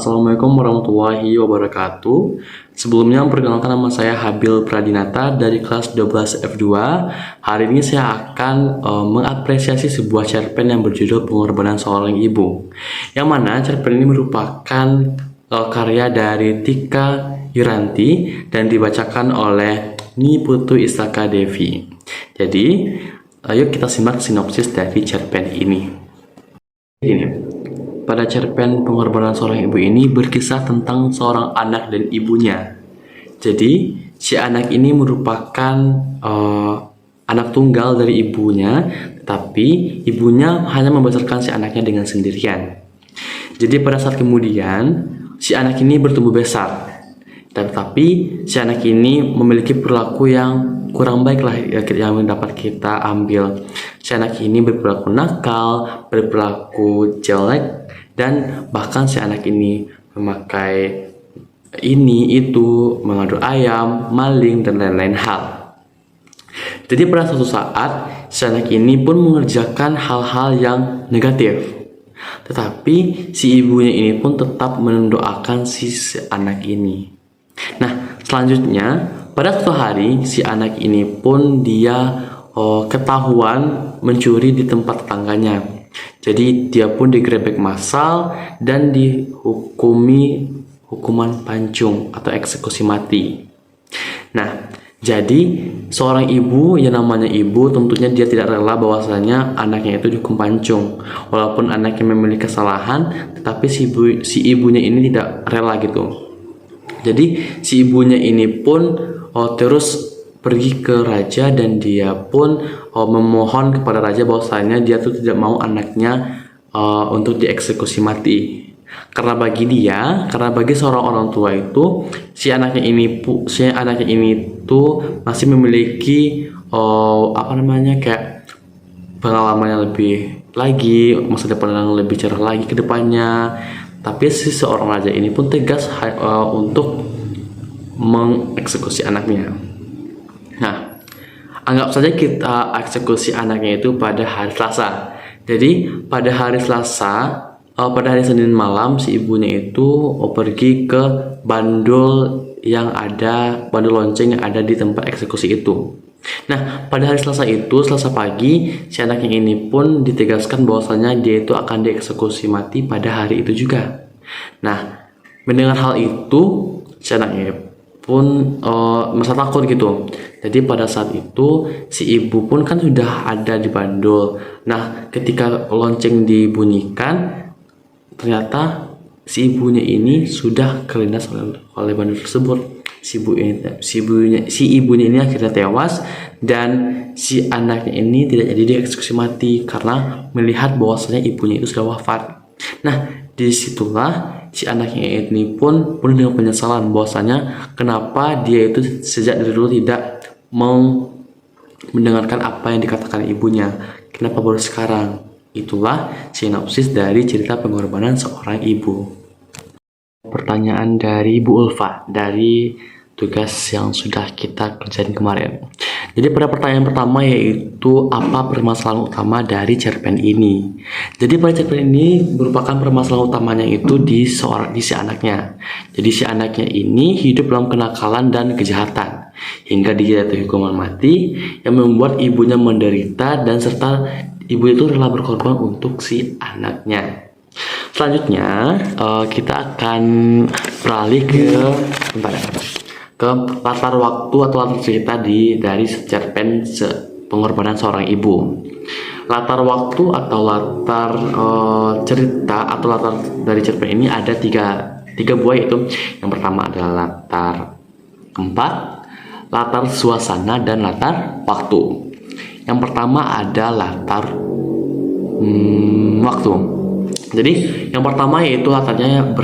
Assalamualaikum warahmatullahi wabarakatuh. Sebelumnya perkenalkan, nama saya Habil Pradinata dari kelas 12 F2. Hari ini saya akan mengapresiasi sebuah cerpen yang berjudul Pengorbanan Seorang Ibu, yang mana cerpen ini merupakan karya dari Tika Yuranti dan dibacakan oleh Niputu Istaka Devi. Jadi, ayo kita simak sinopsis dari cerpen ini. Pada cerpen Pengorbanan Seorang Ibu ini berkisah tentang seorang anak dan ibunya. Jadi, si anak ini merupakan anak tunggal dari ibunya, tapi ibunya hanya membesarkan si anaknya dengan sendirian. Jadi pada saat kemudian, si anak ini bertumbuh besar. Tetapi si anak ini memiliki perilaku yang kurang baik lah yang dapat kita ambil. Si anak ini berperilaku nakal, berperilaku jelek, dan bahkan si anak ini memakai ini, itu, mengadu ayam, maling, dan lain-lain hal. Jadi pada suatu saat, si anak ini pun mengerjakan hal-hal yang negatif. Tetapi si ibunya ini pun tetap mendoakan si anak ini. Nah, selanjutnya, pada suatu hari, si anak ini pun dia ketahuan mencuri di tempat tetangganya. Jadi dia pun digerebek massal dan dihukumi hukuman pancung atau eksekusi mati. Nah, jadi seorang ibu yang namanya ibu tentunya dia tidak rela bahwasanya anaknya itu dihukum pancung. Walaupun anaknya memiliki kesalahan, tetapi si ibunya ini tidak rela gitu. Jadi si ibunya ini pun terus pergi ke raja dan dia pun memohon kepada raja bahwasanya dia tuh tidak mau anaknya untuk dieksekusi mati. Karena bagi seorang orang tua itu si anaknya ini tuh masih memiliki kayak pengalaman yang lebih lagi, masa depan yang lebih cerah lagi ke depannya. Tapi si seorang raja ini pun tegas untuk mengeksekusi anaknya. Nah, anggap saja kita eksekusi anaknya itu pada hari Selasa. Jadi pada hari Selasa, pada hari Senin malam, si ibunya itu pergi ke bandul lonceng yang ada di tempat eksekusi itu. Nah, pada hari Selasa itu, Selasa pagi, si anaknya ini pun ditegaskan bahwasanya dia itu akan dieksekusi mati pada hari itu juga. Nah, mendengar hal itu, si anaknya pun merasa takut gitu. Jadi pada saat itu si ibu pun kan sudah ada di bandul. Nah, ketika lonceng dibunyikan, ternyata si ibunya ini sudah kelindas oleh bandul tersebut. Si ibunya ini akhirnya tewas dan si anaknya ini tidak jadi dieksekusi mati karena melihat bahwasanya ibunya itu sudah wafat. Nah, disitulah si anaknya ini pun penuh dengan penyesalan bahwasanya kenapa dia itu sejak dari dulu tidak mau mendengarkan apa yang dikatakan ibunya, kenapa baru sekarang. Itulah sinopsis dari cerita pengorbanan seorang ibu. Pertanyaan dari Bu Ulfa dari tugas yang sudah kita kerjain kemarin. Jadi pada pertanyaan pertama yaitu apa permasalahan utama dari cerpen ini. Jadi pada cerpen ini merupakan permasalahan utamanya itu di si anaknya. Jadi si anaknya ini hidup dalam kenakalan dan kejahatan hingga dijatuhi hukuman mati yang membuat ibunya menderita dan serta ibu itu rela berkorban untuk si anaknya. Selanjutnya kita akan beralih ke latar waktu atau latar cerita dari cerpen Pengorbanan Seorang Ibu. Latar waktu atau latar cerita atau latar dari cerpen ini ada tiga buah, yaitu yang pertama adalah latar tempat, latar suasana, dan latar waktu. Yang pertama ada latar waktu. Jadi yang pertama yaitu latarnya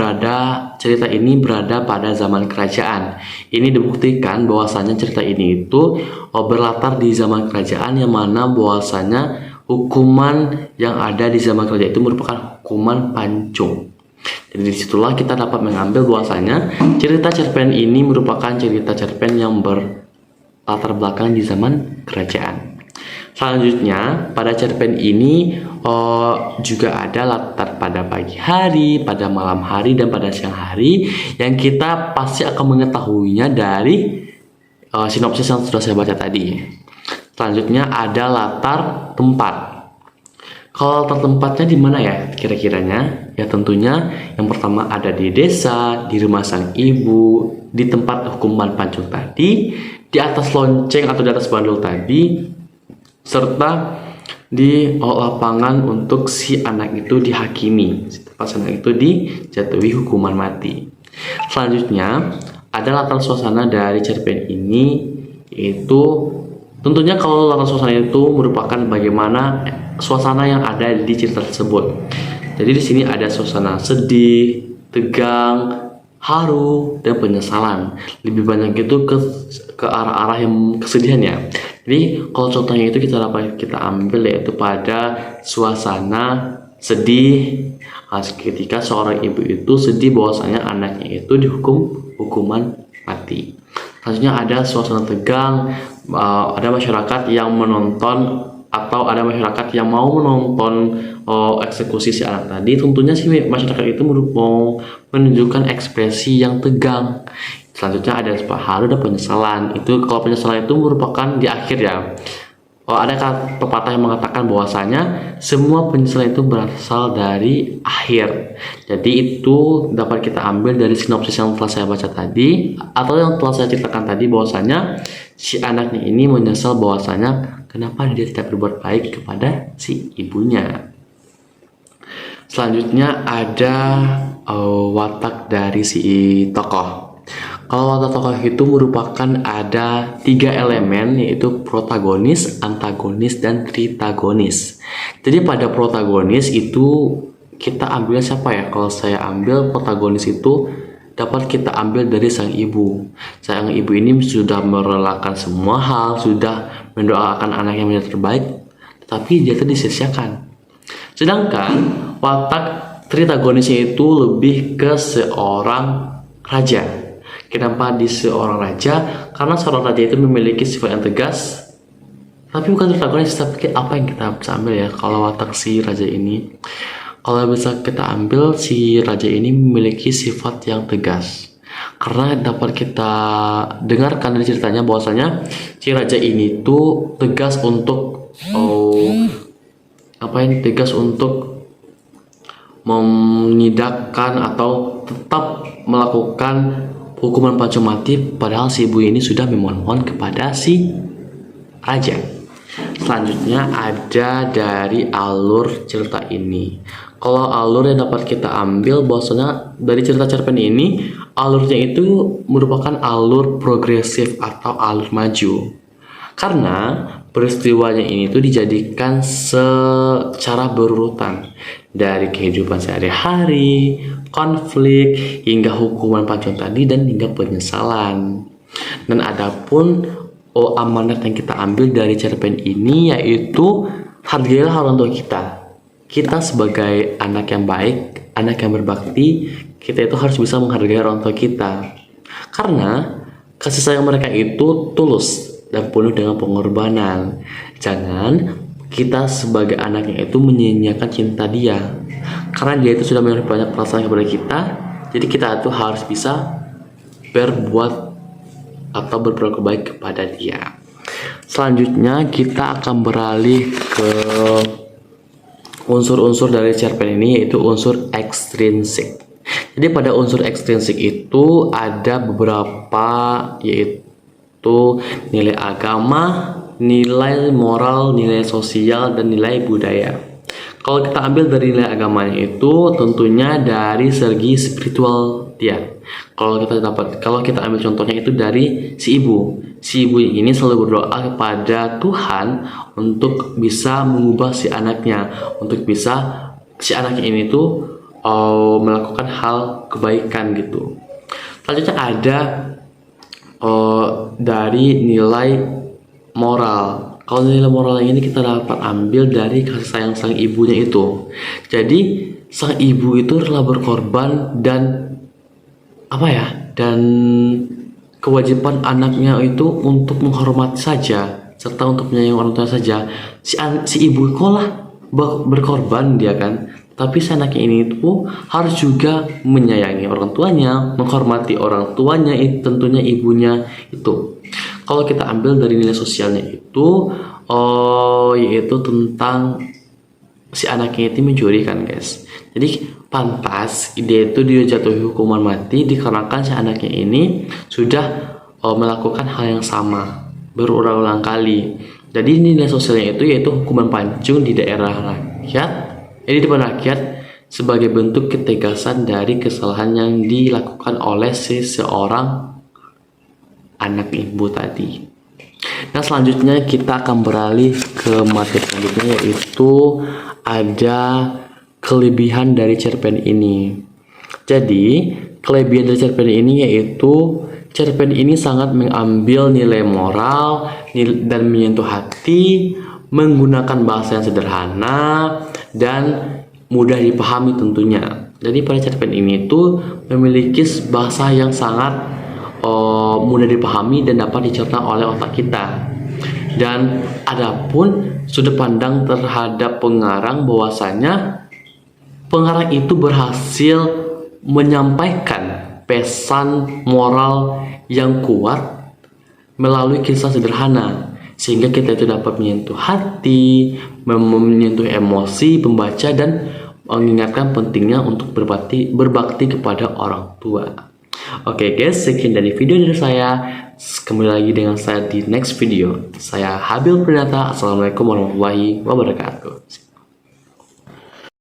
cerita ini berada pada zaman kerajaan. Ini dibuktikan bahwasanya cerita ini itu berlatar di zaman kerajaan, yang mana bahwasanya hukuman yang ada di zaman kerajaan itu merupakan hukuman pancung. Jadi disitulah kita dapat mengambil bahwasanya cerita cerpen ini merupakan cerita cerpen yang berlatar belakang di zaman kerajaan. Selanjutnya, pada cerpen ini juga ada latar pada pagi hari, pada malam hari, dan pada siang hari yang kita pasti akan mengetahuinya dari sinopsis yang sudah saya baca tadi. Selanjutnya ada latar tempat. Kalau latar tempatnya di mana ya kira-kiranya? Ya tentunya yang pertama ada di desa, di rumah sang ibu, di tempat hukuman pancung tadi, di atas lonceng atau di atas bandul tadi, serta di lapangan untuk si anak itu dihakimi, pas anak itu dijatuhi hukuman mati. Selanjutnya ada latar suasana dari cerpen ini, yaitu tentunya kalau latar suasana itu merupakan bagaimana suasana yang ada di cerita tersebut. Jadi di sini ada suasana sedih, tegang, haru, dan penyesalan. Lebih banyak itu ke arah-arah yang kesedihan ya. Jadi kalau contohnya itu kita ambil yaitu pada suasana sedih ketika seorang ibu itu sedih bahwasanya anaknya itu dihukum hukuman mati. Selanjutnya ada suasana tegang, ada masyarakat yang menonton atau ada masyarakat yang mau menonton eksekusi si anak tadi. Tentunya si masyarakat itu mau menunjukkan ekspresi yang tegang. Selanjutnya ada haru dan penyesalan. Itu kalau penyesalan itu merupakan di akhir ya. Ada pepatah yang mengatakan bahwasanya semua penyesalan itu berasal dari akhir. Jadi itu dapat kita ambil dari sinopsis yang telah saya baca tadi atau yang telah saya ceritakan tadi, bahwasanya si anaknya ini menyesal bahwasanya kenapa dia tidak berbuat baik kepada si ibunya. Selanjutnya ada watak dari si tokoh. Kalau watak tokoh itu merupakan ada 3 elemen, yaitu protagonis, antagonis, dan tritagonis. Jadi pada protagonis itu kita ambil siapa ya? Kalau saya ambil protagonis itu dapat kita ambil dari sang ibu. Sang ibu ini sudah merelakan semua hal, sudah mendoakan anak yang menjadi terbaik, tetapi dia itu disia-siakan. Sedangkan watak tritagonisnya itu lebih ke seorang raja. Kenapa di seorang raja? Karena seorang raja itu memiliki sifat yang tegas, tapi bukan tritagonis. Tapi apa yang kita bisa ambil ya kalau watak si raja ini? Kalau bisa kita ambil, si raja ini memiliki sifat yang tegas, karena dapat kita dengarkan dari ceritanya bahwasanya si raja ini tuh tegas untuk tegas untuk menyidakkan atau tetap melakukan hukuman pancung mati, padahal si ibu ini sudah memohon kepada si raja. Selanjutnya ada dari alur cerita ini. Kalau alur yang dapat kita ambil bahwasanya dari cerita cerpen ini, alurnya itu merupakan alur progresif atau alur maju. Karena peristiwanya ini tuh dijadikan secara berurutan dari kehidupan sehari-hari, konflik, hingga hukuman pancung tadi, dan hingga penyesalan. Dan adapun amanat yang kita ambil dari cerpen ini yaitu hargailah orang tua kita. Kita sebagai anak yang baik, anak yang berbakti, kita itu harus bisa menghargai orang tua kita. Karena kasih sayang mereka itu tulus dan penuh dengan pengorbanan. Jangan kita sebagai anaknya itu menyia-nyiakan cinta dia, karena dia itu sudah memberi banyak perasaan kepada kita. Jadi kita itu harus bisa berbuat atau berbuat baik kepada dia. Selanjutnya kita akan beralih ke unsur-unsur dari cerpen ini, yaitu unsur ekstrinsik. Jadi pada unsur ekstrinsik itu ada beberapa, yaitu nilai agama, nilai moral, nilai sosial, dan nilai budaya. Kalau kita ambil dari nilai agamanya itu tentunya dari segi spiritual dia. Kalau kita ambil contohnya itu dari si ibu. Si ibu ini selalu berdoa kepada Tuhan untuk bisa mengubah si anaknya, untuk bisa si anaknya ini tuh melakukan hal kebaikan gitu. Selanjutnya ada dari nilai moral. Kalau nilai moral ini kita dapat ambil dari kasih sayang sang ibunya itu. Jadi sang ibu itu rela berkorban dan kewajiban anaknya itu untuk menghormati saja serta untuk menyayangi orang tua saja, si ibu kok lah berkorban dia kan. Tapi si anak ini itu harus juga menyayangi orang tuanya, menghormati orang tuanya, itu tentunya ibunya itu. Kalau kita ambil dari nilai sosialnya itu, yaitu tentang si anaknya itu mencuri kan guys. Jadi pantas dia itu dijatuhi hukuman mati dikarenakan si anaknya ini sudah melakukan hal yang sama berulang-ulang kali. Jadi nilai sosialnya itu yaitu hukuman pancung di daerah rakyat, di depan rakyat sebagai bentuk ketegasan dari kesalahan yang dilakukan oleh seseorang anak ibu tadi. Nah, selanjutnya kita akan beralih ke materi selanjutnya, yaitu ada kelebihan dari cerpen ini. Jadi, kelebihan dari cerpen ini yaitu cerpen ini sangat mengambil nilai moral dan menyentuh hati, menggunakan bahasa yang sederhana dan mudah dipahami tentunya. Jadi pada cerpen ini tuh memiliki bahasa yang sangat mudah dipahami dan dapat dicerna oleh otak kita. Dan adapun sudut pandang terhadap pengarang, bahwasanya pengarang itu berhasil menyampaikan pesan moral yang kuat melalui kisah sederhana, sehingga kita itu dapat menyentuh hati, menyentuh emosi pembaca dan mengingatkan pentingnya untuk berbakti kepada orang tua. Oke guys, sekian dari video dari saya. Kembali lagi dengan saya di next video. Saya Habil Pranata. Assalamualaikum warahmatullahi wabarakatuh.